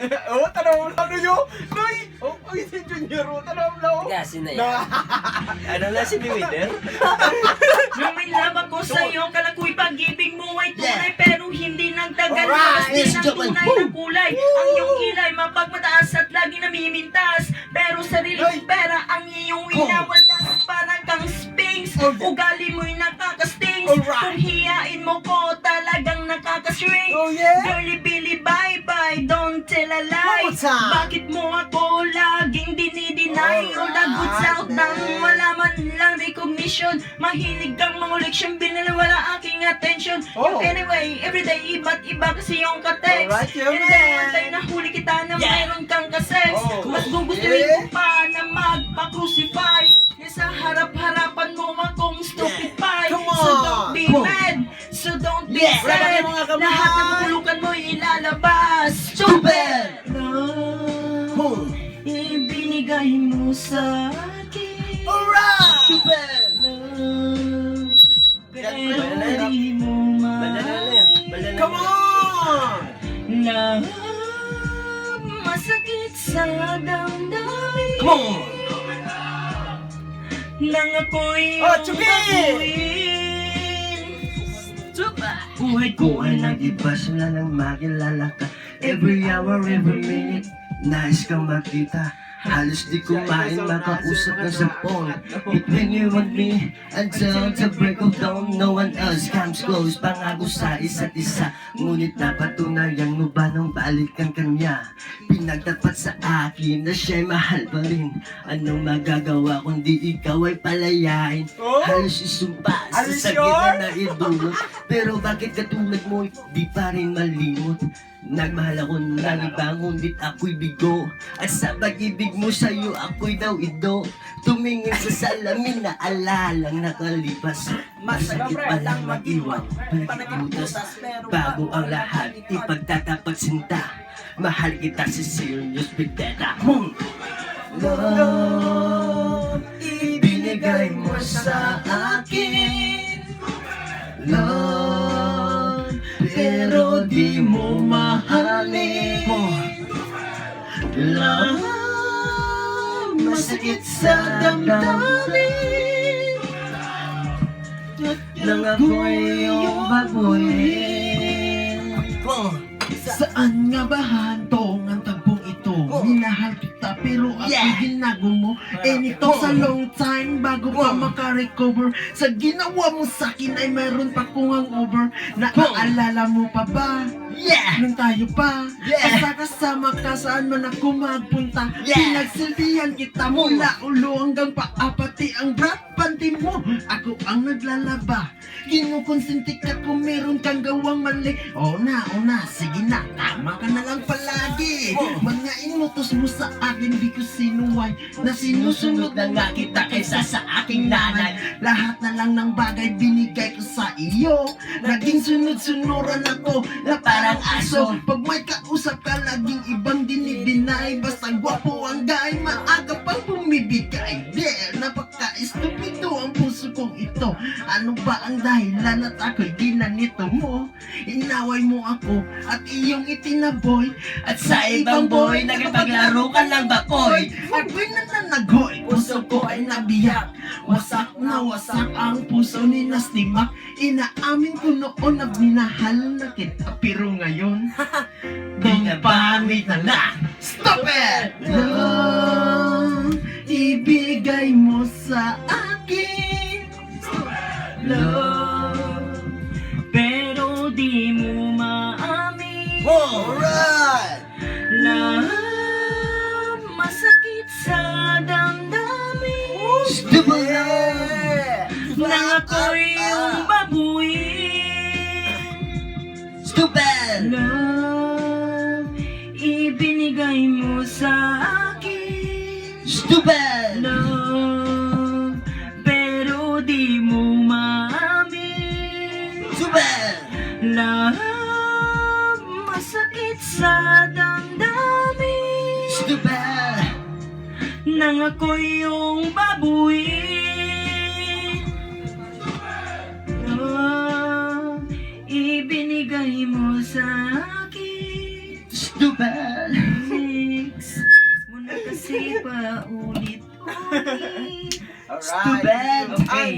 Oh, tanaw lang nyo. Noy! Oh, si Junior, tanaw lang. Kasi na yan. Ano na si Biwider? Lumilab ako sa'yo, kalakoy pag-ibig mo ay tunay, pero hindi nagtagal. Alright. Kasi Yes, ng joke lang. tunay na kulay. Ang iyong kilay mapagmataas at lagi namimintas, pero sarili mong pera ang iyong winawaldas. Parang kang Sphinx, ugali mo'y nakakastings. Kung hiyain mo ko, talagang nakakashrink. Oh, yeah? Girly Billy, bye-bye, don't tell a lie. One more time. Bakit mo ako laging dinideny? O lagots out nang wala man lang recognition. Mahilig kang manguleksyon, binalawala aking attention. Oh. Anyway, everyday iba't iba kasi yung ka-text. Alright, yeah, And then man. one time nahuli kita na Yeah. mayroon kang ka-sex. Oh. Mas gugustuhin Yeah. ko pa na magpa-crucify. Sa harap-harapan mo akong stupid pie. Come So on. don't be Come on. mad, so don't be Yeah. sad. Rapatin mo nga kamay. Lahat ng bulukan mo ilalabas. Stupid! Love, ibinigay mo sa akin. Alright! Stupid! Love, pero Banana. di mo Banana na yan. Banana Come na. on! Love, masakit sa damdamin. Come on! Nang ako'y Oh, Chucky! Buhay ko ay nag-iba, simula nang makilala ka. Every hour, every minute, nais kang makita. Halos di kumain, makausap ka sa phone. Between you and me, until the break of dawn, no one else comes close. Pangako sa isa't isa, ngunit napatunayan mo ba nang balikan kanya? Pinagtapat sa akin na siya'y mahal pa rin. Anong magagawa kundi ikaw ay palayain? Oh? Halos isumpa sa Are you sakit sure? na naidulot. Pero bakit katulad mo, di pa rin malimot? Nagmahal ako ng iba, ngunit ako'y bigo. At sa pag-ibig mo sa'yo, ako'y daw ido. Tumingin sa salamin na alalang nakalipas. Masakit pa lang mag-iwan, panagibutas. Bago ang lahat, ipagtatapat sinta. Mahal kita si Serious Vendetta. Love, ibinigay mo sa akin. Love, pero di mo mahalin. Love, masakit sa damdamin. Nang ako'y iyong babuyin. Saan nga ba hantong ang tagbong ito? Minahal kita pero ako'y Yeah. ginago mo. Nito sa long time bago pa makarecover. Sa ginawa mo sa'kin ay mayroon pa kong hangover. Naaalala mo pa ba? Yeah! Nung tayo pa, Yeah. basta kasama ka saan man ako magpunta. Yeah. Pinagsilbihan kita mula ulo hanggang paa, pati ang brat panty mo. Ako ang naglalaba, kinukonsinti ka kung meron kang gawang mali. O na, sige na, tama ka na lang palagi. Mga inutos mo sa akin di ko sinuway, na sinusunod na nga kita kaysa sa aking nanay. Lahat na lang ng bagay binigay ko sa iyo, naging sunod-sunuran ako na parang aso. Pag may kausap ka, laging ibang dinidinay. Basta gwapo ang guy, maaga pang bumibigay. Napaka-estupido ang puso kong ito. Ano ba ang dahilan at ako'y ginanito mo? Inaway mo ako at iyong itinaboy. At sa ibang boy, nagpaglaro ka lang bakoy. Ako'y nananagoy, puso ko ay nabiyak. Wasak na wasak ang puso ni Nastimak. Inaamin ko noon na minahal na kita, pero ngayon Binabamit na lang. Stop it! Love, ibigay mo sa akin. Love, pero di mo maamin. Alright! Love, masakit sa damdamin. Stupid! Yeah! Nang ako'y iyong babuyin. Stupid! Love, ibinigay mo sa akin. Stupid! Love, pero di mo maamin. Stupid! Love, masakit sa damdamin. Stupid! Nang ako'y iyong babuyin. Love, ibinigay mo sa akin. Stupid! Alright. Stupid! Okay.